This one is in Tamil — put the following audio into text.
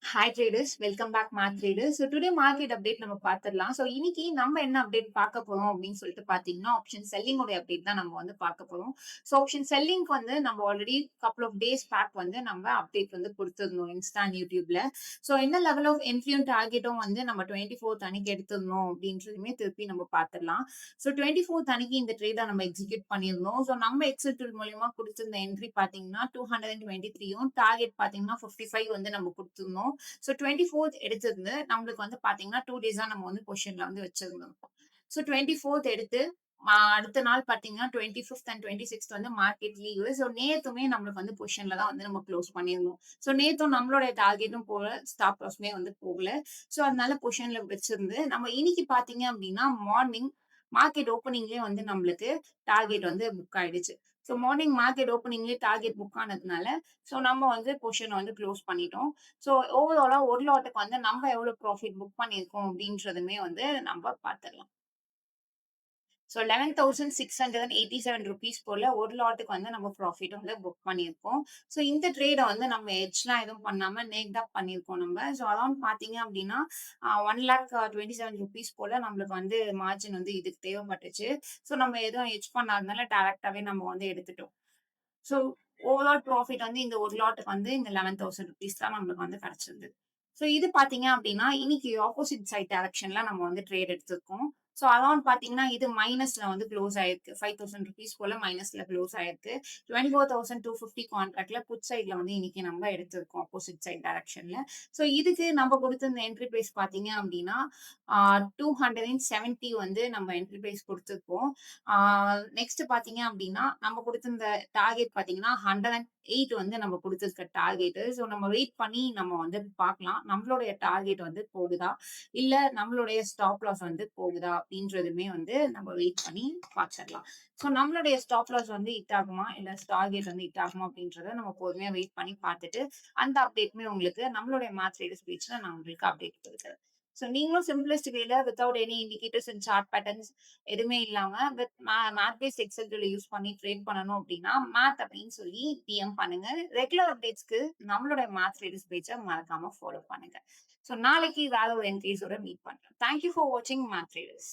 Hi traders, welcome back math traders. So today market update நம்ம பார்த்துடலாம். ஸோ இன்னைக்கு நம்ம என்ன அப்டேட் பார்க்க போறோம் அப்படின்னு சொல்லிட்டு பார்த்தீங்கன்னா, ஆப்ஷன் செல்லிங் உடைய அப்டேட் தான் நம்ம வந்து பார்க்க போறோம். ஸோ ஆப்ஷன் செல்லிங்க்கு வந்து நம்ம already couple of days back வந்து நம்ம அப்டேட் வந்து கொடுத்துருந்தோம் இன்ஸ்டா அண்ட் யூடியூப்ல. ஸோ என்ன லெவல் ஆஃப் என்ட்ரியும் டார்கெட்டும் வந்து நம்ம 24th அன்னைக்கு எடுத்திருந்தோம் அப்படின்றதுமே திருப்பி நம்ம பார்த்துடலாம். ஸோ 24th அன்னைக்கு இந்த ட்ரேடை நம்ம எக்ஸிக்யூட் பண்ணியிருந்தோம். ஸோ நம்ம எக்ஸல் டூல் மூலியமா கொடுத்திருந்த என்ட்ரி பார்த்தீங்கன்னா 223யும் டார்கெட் பார்த்தீங்கன்னா 55 வந்து நம்ம கொடுத்திருந்தோம். ஸோ 24th எடுத்திருந்து நம்மளுக்கு வந்து பாத்தீங்கன்னா 2 டேஸா நம்ம வந்து பொசிஷன்ல வந்து வச்சிருந்தோம். ஸோ 24th எடுத்து அடுத்த நாள் பாத்தீங்கன்னா 25th அண்ட் 26th வந்து மார்க்கெட் லீவு. ஸோ நேத்துமே நம்மளுக்கு வந்து பொசிஷன்ல தான் வந்து நம்ம க்ளோஸ் பண்ணியிருந்தோம். ஸோ நேத்தும் நம்மளுடைய டார்கெட்டும் போல, ஸ்டாப் லாஸுமே வந்து போகல. ஸோ அதனால பொசிஷன்ல வச்சிருந்து நம்ம இன்னைக்கு பாத்தீங்க அப்படின்னா மார்னிங் மார்க்கெட் ஓப்பனிங்லயே வந்து நம்மளுக்கு டார்கெட் வந்து புக் ஆயிடுச்சு. ஸோ மார்னிங் மார்க்கெட் ஓப்பனிங்லயே டார்கெட் புக் ஆனதுனால ஸோ நம்ம வந்து பொசிஷன் வந்து க்ளோஸ் பண்ணிட்டோம். ஸோ ஓவராலா ஒரு லாட்டுக்கு வந்து நம்ம எவ்வளவு ப்ராஃபிட் புக் பண்ணியிருக்கோம் அப்படின்றதுமே வந்து நம்ம பார்த்துடலாம். ஸோ ₹11,687 போல ஒரு லாட்டுக்கு வந்து நம்ம ப்ராஃபிட் வந்து புக் பண்ணியிருக்கோம். ஸோ இந்த ட்ரேட வந்து நம்ம ஹெட்ஜ்லாம் எதுவும் பண்ணாம நேக்டா பண்ணியிருக்கோம் நம்ம. ஸோ அரௌண்ட் பார்த்தீங்க அப்படின்னா ₹1,27,000 போல நம்மளுக்கு வந்து மார்ஜின் வந்து இதுக்கு தேவைப்பட்டுச்சு. ஸோ நம்ம எதுவும் ஹெட்ஜ் பண்ணாதனால டைரக்டாவே நம்ம வந்து எடுத்துட்டோம். ஸோ ஓவரால் ப்ராஃபிட் வந்து இந்த ஒரு லாட்டுக்கு வந்து இந்த ₹11,000 தான் நம்மளுக்கு வந்து கிடைச்சிருந்தது. ஸோ இது பார்த்தீங்க அப்படின்னா, இன்னைக்கு ஆப்போசிட் சைட் டைரக்ஷன்ல நம்ம வந்து ட்ரேட் எடுத்திருக்கோம். ஸோ அரௌண்ட் பார்த்தீங்கன்னா, இது மைனஸ்ல வந்து க்ளோஸ் ஆயிருக்கு. ₹5,000 போல மைனஸ்ல க்ளோஸ் ஆயிருக்கு. 24,250 கான்ட்ராக்ட்ல புட் சைட்ல வந்து இன்னைக்கு நம்ம எடுத்திருக்கோம் ஆப்போசிட் சைட் டைரக்ஷன்ல. ஸோ இதுக்கு நம்ம கொடுத்திருந்த என்ட்ரி பிரைஸ் பார்த்தீங்க அப்படின்னா, 270 வந்து நம்ம என்ட்ரி பிரைஸ் குடுத்துருக்கோம். நெக்ஸ்ட் பார்த்தீங்க அப்படின்னா, நம்ம குடுத்திருந்த டார்கெட் பார்த்தீங்கன்னா, 108 வந்து நம்ம குடுத்திருக்க டார்கெட்டு. ஸோ நம்ம வெயிட் பண்ணி நம்ம வந்து பார்க்கலாம். நம்மளுடைய டார்கெட் வந்து போகுதா? இல்ல நம்மளுடைய ஸ்டாப் லாஸ் வந்து போகுதா? அப்படின்றதுமே வந்து நம்ம வெயிட் பண்ணி பார்த்துடலாம். ஸோ நம்மளுடைய ஸ்டாப் லாஸ் வந்து ஹிட் ஆகுமா? இல்ல டார்கெட் வந்து ஹிட் ஆகுமா? அப்படின்றத நம்ம பொறுமையா வெயிட் பண்ணி பார்த்துட்டு, அந்த அப்டேட்டுமே உங்களுக்கு நம்மளுடைய மேத்ஸ் ட்ரேடர்ஸ் பேஜ்ல நான் உங்களுக்கு அப்டேட் குடுக்குறேன். ஸோ நீங்களும் சிம்பிளிஸ்ட் வேல without any indicators and chart patterns எதுவுமே இல்லாம வித் மேத் பேஸ்ட் எக்ஸல் டூல யூஸ் பண்ணி ட்ரேட் பண்ணணும் அப்படின்னா, மேத் அப்படின்னு சொல்லி டிஎம் பண்ணுங்க. ரெகுலர் அப்டேட்ஸ்க்கு நம்மளுடைய மேத் ட்ரேடர்ஸ் பேஜ மறக்காம ஃபாலோ பண்ணுங்க. ஸோ நாளைக்கு வேற ஒரு என்ட்ரீஸோட மீட் பண்றேன். தேங்க் யூ ஃபார் வாட்சிங் மேத் ட்ரேடர்ஸ்.